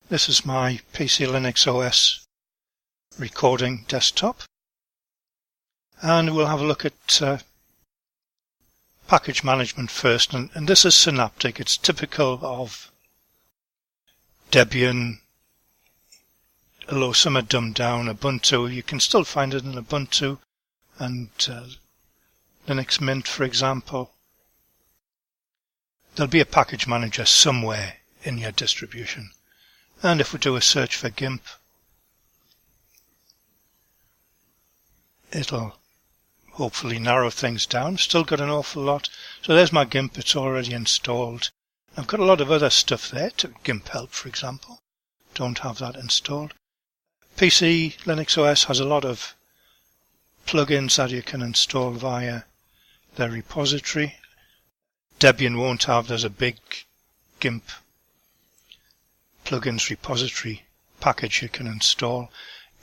This is my PC Linux OS recording desktop, and we'll have a look at package management first, and this is Synaptic. It's typical of Debian, although some are dumbed down. Ubuntu, you can still find it in Ubuntu and Linux Mint, for example. There'll be a package manager somewhere in your distribution. And if we do a search for GIMP, it'll hopefully narrow things down. Still got an awful lot. So there's my GIMP. It's already installed. I've got a lot of other stuff there, to GIMP help, for example. Don't have that installed. PC Linux OS has a lot of plugins that you can install via their repository. Debian won't have. There's a big GIMP plugins repository package you can install.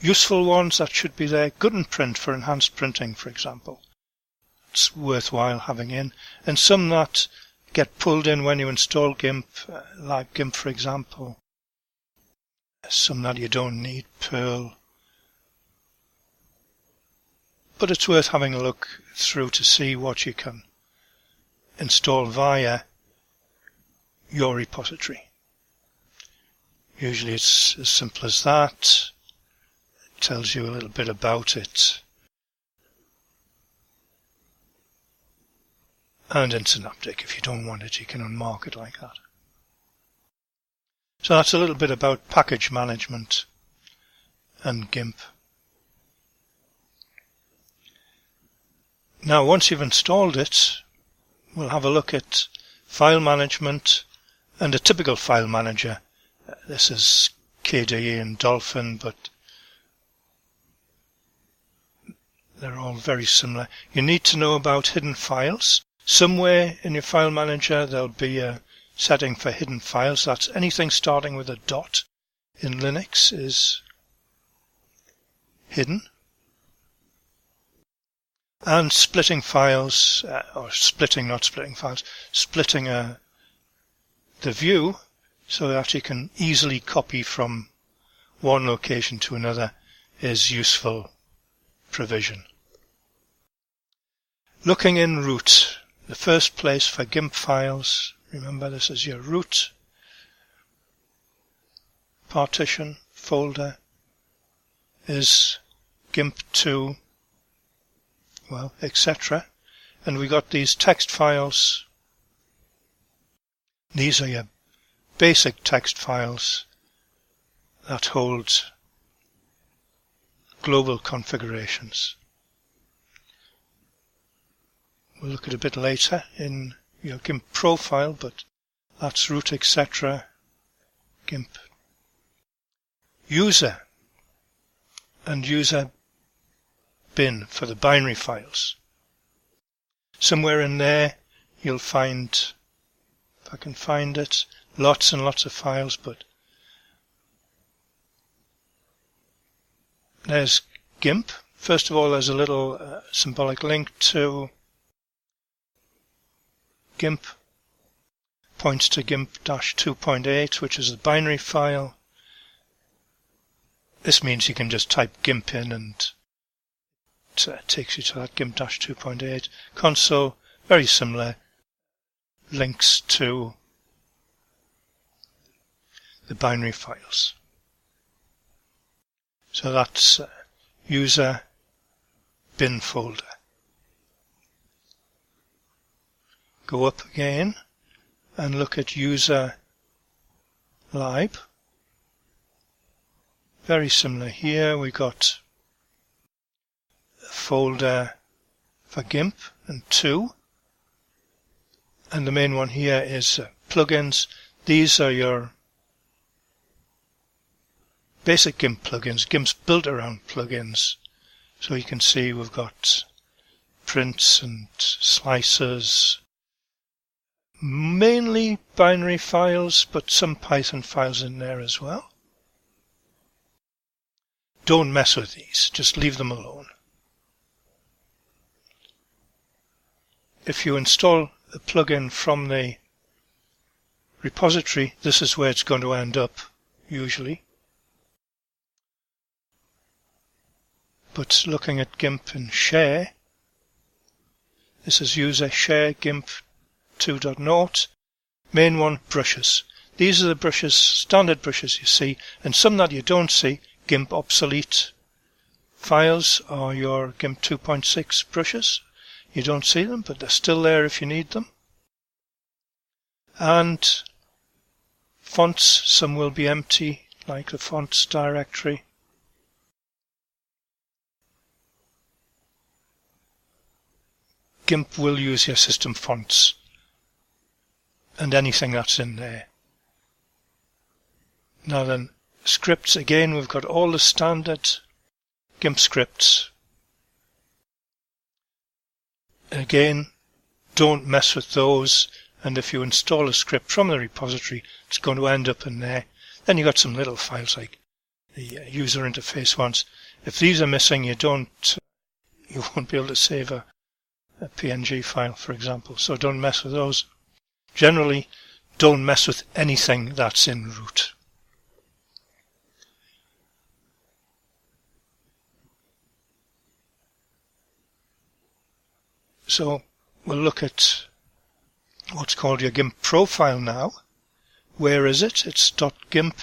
Useful ones that should be there. Good and Print for enhanced printing, for example. It's worthwhile having in. And some that get pulled in when you install GIMP, like GIMP, for example. Some that you don't need, Perl. But it's worth having a look through to see what you can install via your repository. Usually it's as simple as that. It tells you a little bit about it. And in Synaptic, if you don't want it, you can unmark it like that. So that's a little bit about package management and GIMP. Now, once you've installed it, we'll have a look at file management and a typical file manager. This is KDE and Dolphin, but they're all very similar. You need to know about hidden files. Somewhere in your file manager there'll be a setting for hidden files. That's anything starting with a dot in Linux is hidden. And splitting files, or splitting, not splitting files, splitting the view so that you can easily copy from one location to another is useful provision. Looking in root, the first place for GIMP files, remember this is your root partition folder, is GIMP2, well, etc. And we got these text files. These are your basic text files that hold global configurations. We'll look at a bit later in your GIMP profile, but that's root, etc. GIMP user and user bin for the binary files. Somewhere in there you'll find, if I can find it, lots and lots of files, but there's GIMP. First of all, there's a little symbolic link to GIMP, points to GIMP-2.8, which is a binary file. This means you can just type GIMP in and it takes you to that GIMP-2.8. Console, very similar, links to the binary files. So that's user bin folder. Go up again and look at user lib. Very similar here. We got a folder for GIMP and 2. And the main one here is plugins. These are your basic GIMP plugins. GIMP's built around plugins. So you can see we've got prints and slicers, mainly binary files, but some Python files in there as well. Don't mess with these, just leave them alone. If you install a plugin from the repository, this is where it's going to end up. usually. But looking at GIMP and share, this is user share GIMP 2.0. Main one, brushes. These are the brushes, standard brushes you see, and some that you don't see, GIMP obsolete files or your GIMP 2.6 brushes. You don't see them, but they're still there if you need them. And fonts, some will be empty, like the fonts directory. GIMP will use your system fonts and anything that's in there. Now then, scripts, again, we've got all the standard GIMP scripts. Again, don't mess with those, and if you install a script from the repository, it's going to end up in there. Then you've got some little files like the user interface ones. If these are missing, you won't be able to save a PNG file, for example, so don't mess with those. Generally, don't mess with anything that's in root. So we'll look at what's called your GIMP profile now. Where is it? It's .gimp.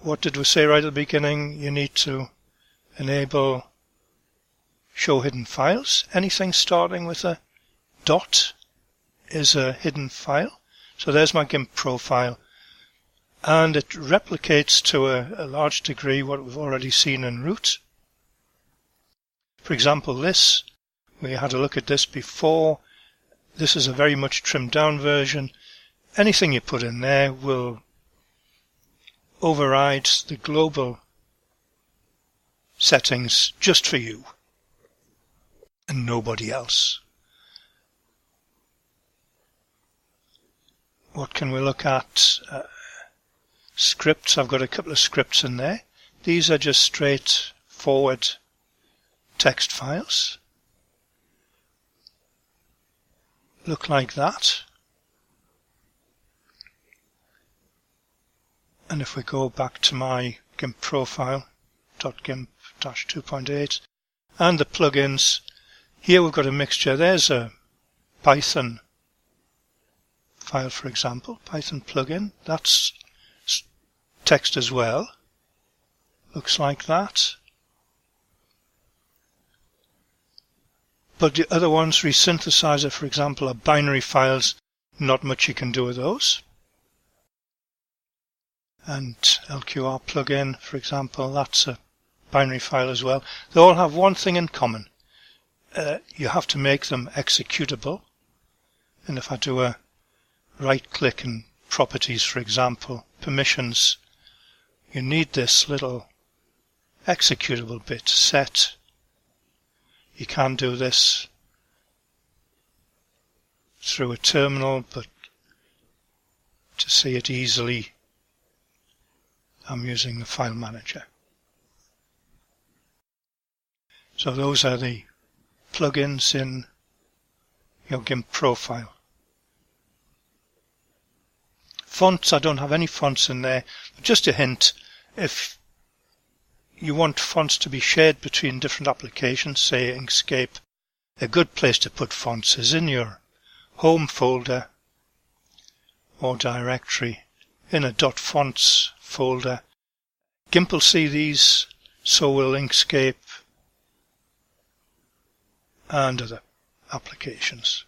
What did we say right at the beginning? You need to enable show hidden files. Anything starting with a dot is a hidden file. So there's my GIMP profile. And it replicates to a large degree what we've already seen in root. For example, this, we had a look at this before. This is a very much trimmed down version. Anything you put in there will override the global settings just for you and nobody else. What can we look at? Scripts. I've got a couple of scripts in there. These are just straightforward text files. Look like that. And if we go back to my GIMP profile, .gimp-2.8, and the plugins, here we've got a mixture. There's a Python file, for example, Python plugin. That's text as well. Looks like that. But the other ones, resynthesizer, for example, are binary files. Not much you can do with those. And LQR plugin, for example, that's a binary file as well. They all have one thing in common. You have to make them executable. And if I do a right click in properties, for example, permissions, you need this little executable bit set. You can do this through a terminal, but to see it easily, I'm using the file manager. So those are the plugins in your GIMP profile. Fonts, I don't have any fonts in there. Just a hint, if you want fonts to be shared between different applications, say Inkscape, a good place to put fonts is in your home folder or directory in a .fonts folder. GIMP will see these, so will Inkscape and other applications.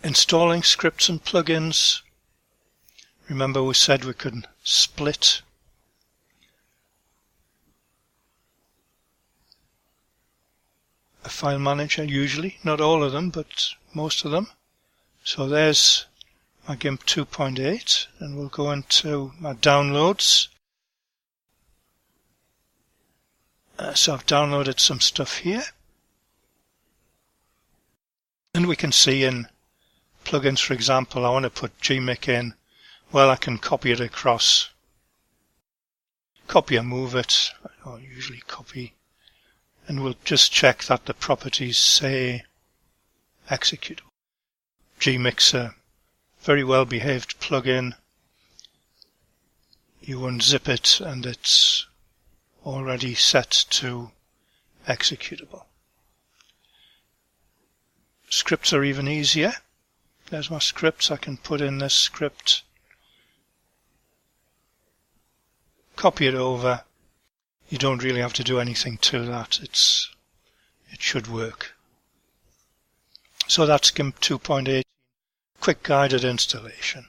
Installing scripts and plugins. Remember we said we could split a file manager, usually, not all of them, but most of them. So there's my GIMP 2.8, and we'll go into my downloads. So I've downloaded some stuff here. And we can see in plugins, for example, I want to put gmic in. Well, I can copy it across. Copy and move it. I usually copy and we'll just check that the properties say executable. Gmixer, very well behaved plugin. You unzip it and it's already set to executable. Scripts are even easier. There's my scripts. I can put in this script, copy it over. You don't really have to do anything to that. It should work. So that's GIMP 2.8, quick guided installation.